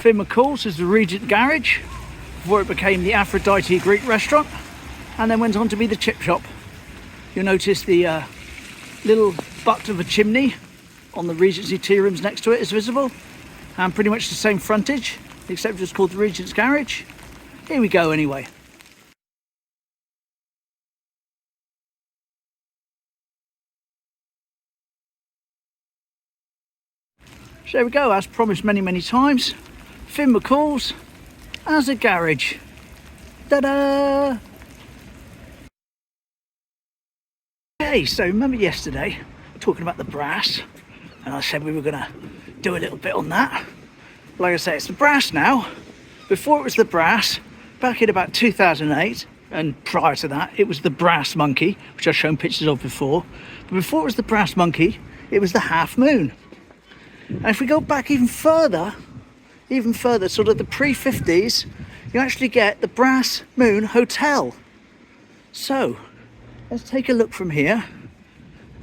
Finn McCall's is the Regent Garage before it became the Aphrodite Greek restaurant, and then went on to be the chip shop. You'll notice the little butt of a chimney on the Regency tea rooms next to it is visible, and pretty much the same frontage, except it's called the Regent's Garage. Here we go anyway. So there we go, as promised many times, Finn McCall's as a garage. Ta-da! Okay, so remember yesterday talking about the brass, and I said we were going to do a little bit on that. Like I say, it's the brass now. Before it was the brass, back in about 2008, and prior to that it was the brass monkey, which I've shown pictures of before. But before it was the brass monkey, it was the half moon. And if we go back even further, sort of the pre-50s, you actually get the Brass Moon Hotel. So let's take a look from here.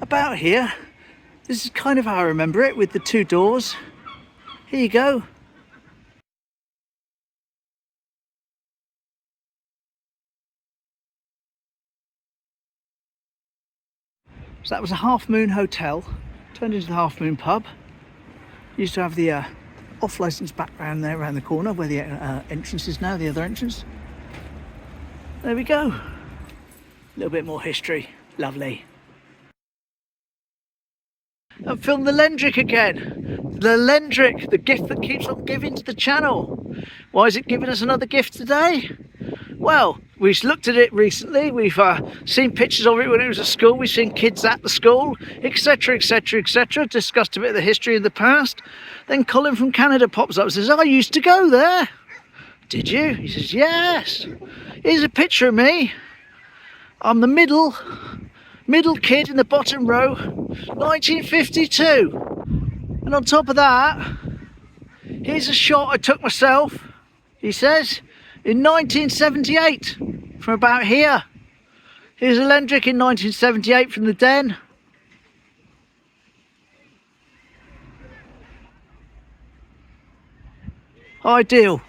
About here, this is kind of how I remember it, with the two doors. Here you go. So that was a Half Moon Hotel, turned into the Half Moon Pub. Used to have the off-licence background there around the corner where the entrance is now, the other entrance. There we go. A little bit more history. Lovely. I've filmed the Lendrick again. The Lendrick, the gift that keeps on giving to the channel. Why is it giving us another gift today? Well, we've looked at it recently. We've seen pictures of it when it was at school. We've seen kids at the school, etc, etc, etc. Discussed a bit of the history in the past. Then Colin from Canada pops up and says, I used to go there. Did you? He says, yes. Here's a picture of me. I'm the middle kid in the bottom row, 1952. And on top of that, here's a shot I took myself, he says, in 1978, from about here. Here's a Lendrick in 1978 from the den. Ideal.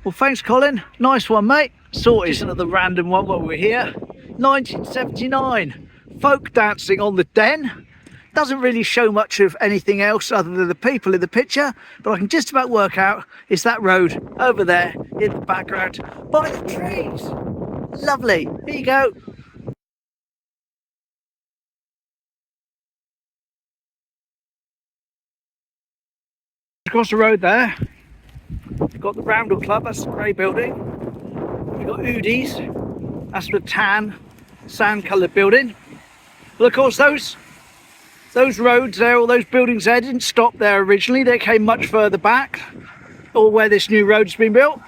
Well, thanks, Colin. Nice one, mate. Sorted. Just another random one while we're here. 1979. Folk dancing on the den. Doesn't really show much of anything else other than the people in the picture, but I can just about work out it's that road over there in the background by the trees. Lovely. Here you go. Across the road there, we've got the Roundel Club, that's the grey building. We've got Udi's, that's the tan, sand coloured building. Well, of course, those roads there, all those buildings there, didn't stop there originally. They came much further back, or where this new road's been built.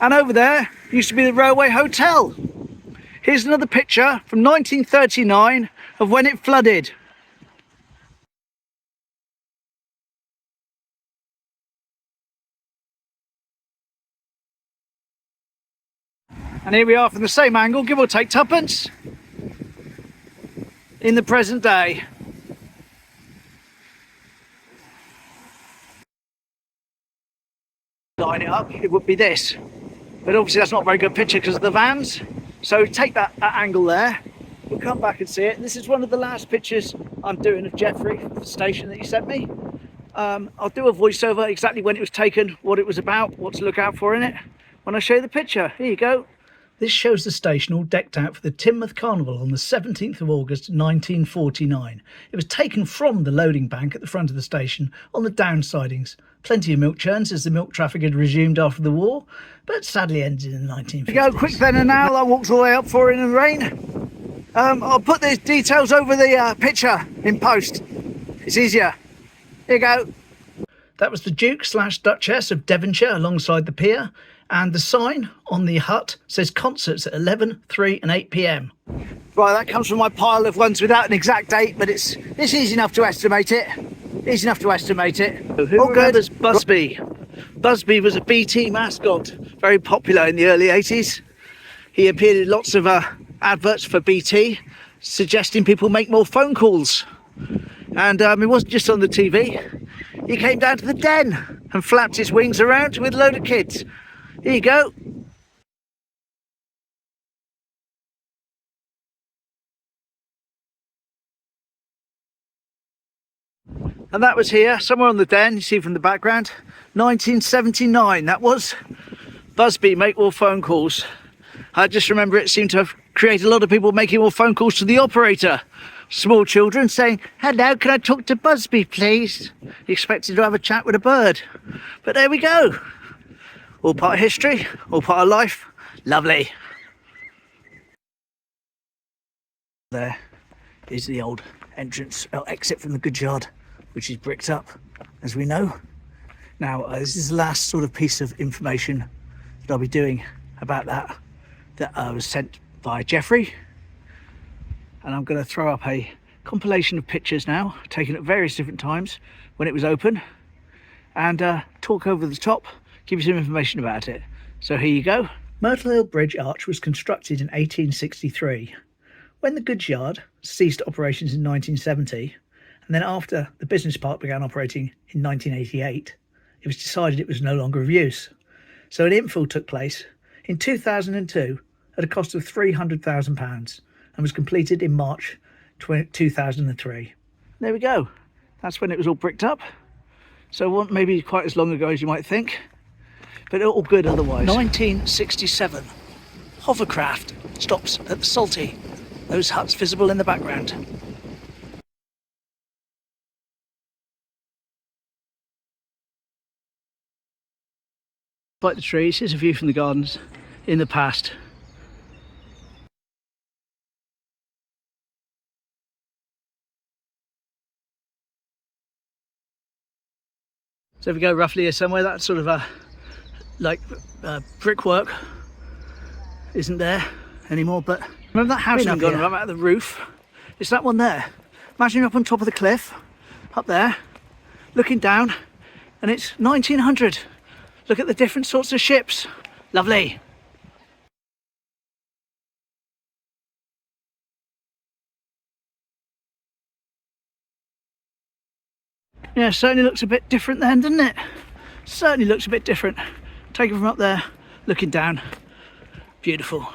And over there used to be the Railway Hotel. Here's another picture from 1939 of when it flooded. And here we are from the same angle, give or take tuppence, in the present day. Line it up, it would be this. But obviously that's not a very good picture because of the vans. So take that angle there, we'll come back and see it. This is one of the last pictures I'm doing of Jeffrey, the station that he sent me. I'll do a voiceover exactly when it was taken, what it was about, what to look out for in it, when I show you the picture. Here you go. This shows the station all decked out for the Teignmouth Carnival on the 17th of August 1949. It was taken from the loading bank at the front of the station on the downsidings. Plenty of milk churns as the milk traffic had resumed after the war, but sadly ended in the 1950s. Go quick then and now, I walked all the way up for it in the rain. I'll put the details over the picture in post. It's easier. Here you go. That was the Duke/Duchess of Devonshire alongside the pier. And the sign on the hut says concerts at 11, 3 and 8 p.m. Right, that comes from my pile of ones without an exact date, but it's easy enough to estimate it. Easy enough to estimate it. Who remembers Busby? Busby was a BT mascot, very popular in the early 80s. He appeared in lots of adverts for BT, suggesting people make more phone calls. And it wasn't just on the TV. he came down to the den and flapped his wings around with a load of kids. Here you go. And that was here, somewhere on the den, you see from the background, 1979, that was. Busby, make more phone calls. I just remember it seemed to have created a lot of people making more phone calls to the operator. Small children saying, hello, can I talk to Busby, please? He expected to have a chat with a bird. But there we go. All part of history, all part of life. Lovely. There is the old entrance, exit from the goods yard, which is bricked up, as we know. Now, this is the last sort of piece of information that I'll be doing about that was sent by Jeffrey. And I'm going to throw up a compilation of pictures now, taken at various different times when it was open, and talk over the top, give you some information about it. So here you go. Myrtle Hill Bridge Arch was constructed in 1863. When the goods yard ceased operations in 1970, and then after the business park began operating in 1988, it was decided it was no longer of use. So an infill took place in 2002 at a cost of £300,000 and was completed in March 2003. There we go. That's when it was all bricked up. So it wasn't maybe quite as long ago as you might think, but all good otherwise. 1967. Hovercraft stops at the Salty. Those huts visible in the background. Like the trees, here's a view from the gardens in the past. So if we go roughly here somewhere, that's sort of brickwork isn't there anymore, but remember that house we've gone up at the roof? It's that one there. Imagine you're up on top of the cliff, up there, looking down, and it's 1900. Look at the different sorts of ships. Lovely. Yeah, certainly looks a bit different then, doesn't it? Certainly looks a bit different. Take it from up there, looking down. Beautiful.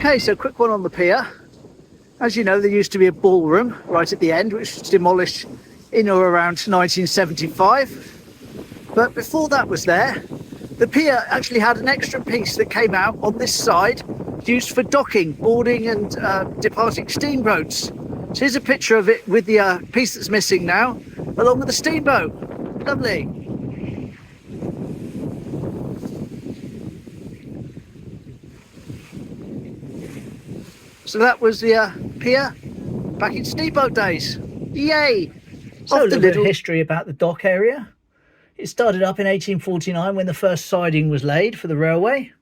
Okay, so quick one on the pier. As you know, there used to be a ballroom right at the end, which was demolished in or around 1975. But before that was there, the pier actually had an extra piece that came out on this side, used for docking, boarding and departing steamboats. So here's a picture of it with the piece that's missing now, along with the steamboat. Lovely. So that was the pier back in steamboat days. Yay! So a little bit of history about the dock area. It started up in 1849 when the first siding was laid for the railway.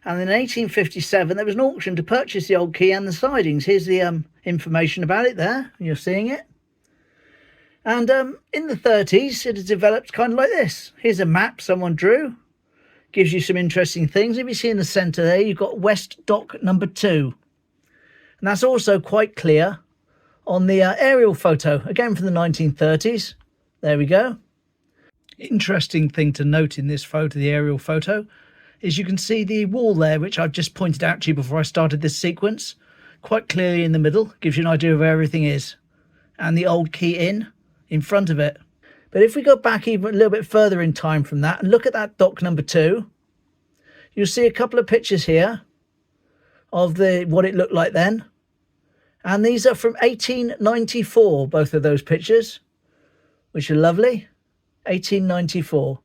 And in 1857 there was an auction to purchase the old quay and the sidings. Here's the information about it there. You're seeing it. And in the 30s it has developed kind of like this. Here's a map someone drew. Gives you some interesting things. If you see in the centre there, you've got West Dock number 2. And that's also quite clear on the aerial photo, again from the 1930s. There we go. Interesting thing to note in this photo, the aerial photo, is you can see the wall there, which I've just pointed out to you before I started this sequence, quite clearly in the middle, gives you an idea of where everything is, and the old quay inn in front of it. But if we go back even a little bit further in time from that and look at that dock number 2, you'll see a couple of pictures here of what it looked like then. And these are from 1894, both of those pictures, which are lovely. 1894.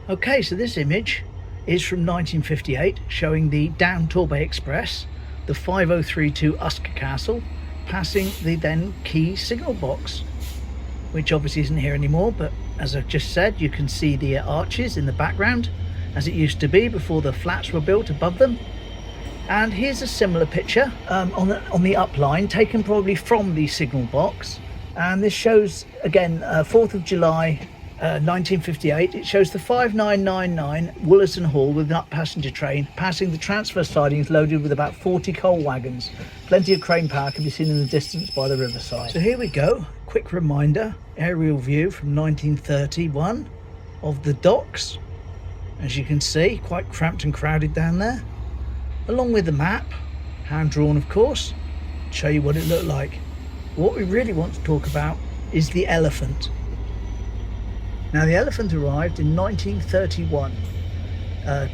Okay, so this image is from 1958, showing the Down Torbay Express, the 5032 Usk Castle, passing the then quay signal box, which obviously isn't here anymore, but as I've just said, you can see the arches in the background, as it used to be before the flats were built above them. And here's a similar picture on the up line, taken probably from the signal box. And this shows, again, 4th of July 1958. It shows the 5999 Wollaston Hall with an up passenger train passing the transfer sidings loaded with about 40 coal wagons. Plenty of crane power can be seen in the distance by the riverside. So here we go, quick reminder, aerial view from 1931 of the docks. As you can see, quite cramped and crowded down there, along with the map, hand drawn of course, show you what it looked like. What we really want to talk about is the elephant. Now the elephant arrived in 1931,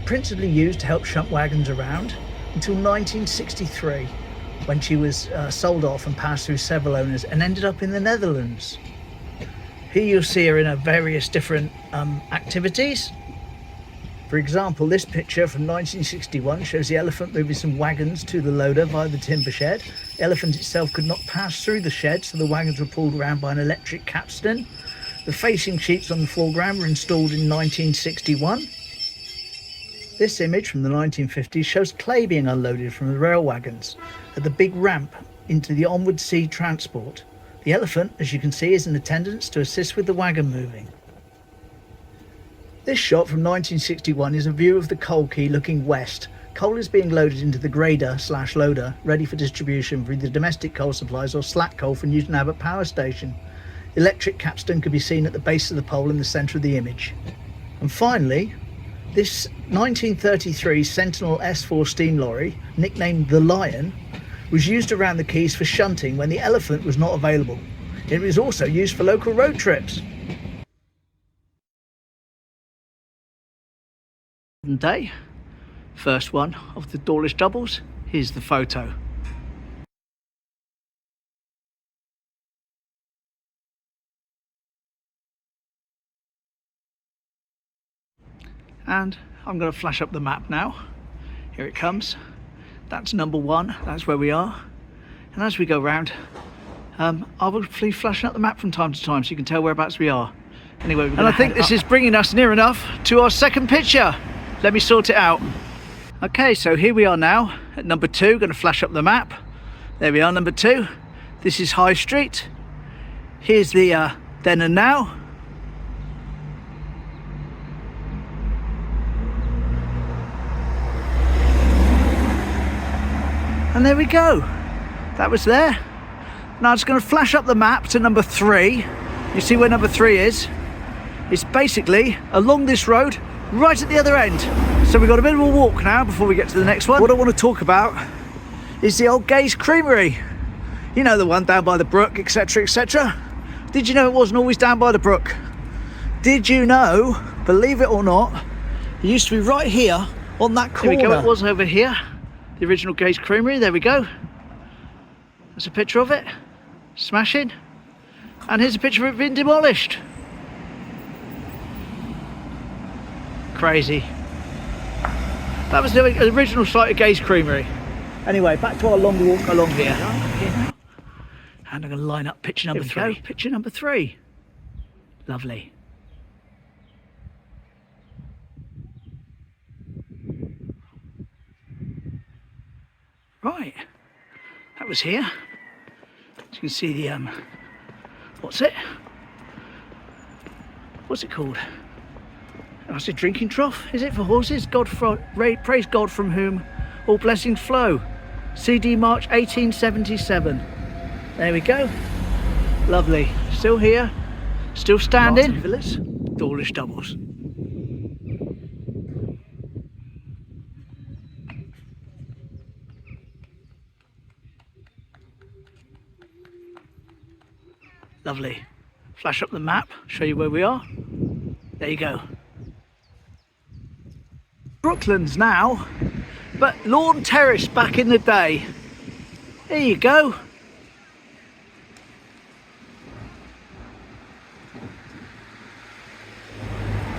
principally used to help shunt wagons around until 1963, when she was sold off and passed through several owners and ended up in the Netherlands. Here you'll see her in various different activities. For example, this picture from 1961 shows the elephant moving some wagons to the loader via the timber shed. The elephant itself could not pass through the shed, so the wagons were pulled around by an electric capstan. The facing sheets on the foreground were installed in 1961. This image from the 1950s shows clay being unloaded from the rail wagons at the big ramp into the onward sea transport. The elephant, as you can see, is in attendance to assist with the wagon moving. This shot from 1961 is a view of the coal quay looking west. Coal is being loaded into the grader/loader, ready for distribution for either domestic coal supplies or slack coal for Newton Abbot Power Station. Electric capstan can be seen at the base of the pole in the centre of the image. And finally, this 1933 Sentinel S4 steam lorry, nicknamed the Lion, was used around the quays for shunting when the elephant was not available. It was also used for local road trips. Day, first one of the Dawlish doubles. Here's the photo. And I'm going to flash up the map now. Here it comes. That's number 1. That's where we are. And as we go round, I will be flashing up the map from time to time so you can tell whereabouts we are. Anyway, and I think this is bringing us near enough to our second picture. Let me sort it out. Okay, so here we are now at number 2. Going to flash up the map. There we are, number 2. This is High Street. Here's the then and now. And there we go. That was there. Now I'm just going to flash up the map to number 3. You see where number 3 is? It's basically along this road, right at the other end. So we've got a bit of a walk now before we get to the next one. What I want to talk about is the old Gay's Creamery. You know, the one down by the brook, etc, etc. Did you know it wasn't always down by the brook? Did you know, believe it or not, it used to be right here on that corner. There we go, it was over here. The original Gay's Creamery, there we go. There's a picture of it, smashing. And here's a picture of it being demolished. Crazy. That was the original site of Gay's Creamery. Anyway, back to our long walk along here. And I'm going to line up picture number 3. Picture number 3. Lovely. Right, that was here. As you can see the what's it called? I said drinking trough. Is it for horses? Praise God from whom all blessings flow. CD March 1877. There we go. Lovely. Still here. Still standing. Villas. Dawlish doubles. Lovely. Flash up the map, show you where we are. There you go. Brooklands now, but Lawn Terrace back in the day. There you go.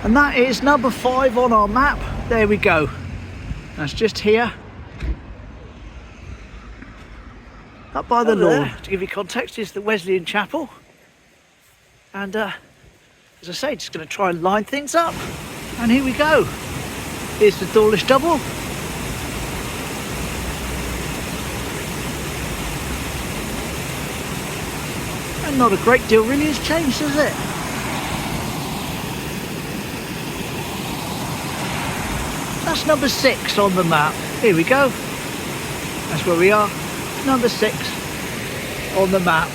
And that is number 5 on our map. There we go. That's just here. Up by the lawn. To give you context, is the Wesleyan Chapel. And as I say, just going to try and line things up. And here we go. Here's the Dawlish double. And not a great deal really has changed, has it? That's number 6 on the map. Here we go. That's where we are. Number 6 on the map.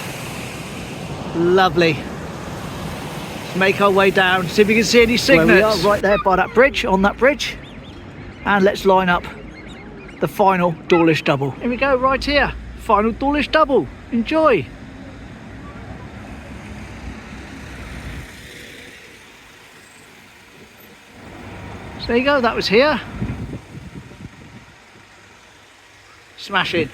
Lovely. Let's make our way down, see if we can see any signals. Where we are, right there by that bridge, on that bridge. And let's line up the final Dawlish double. Here we go, right here. Final Dawlish double. Enjoy. So there you go, that was here. Smashing.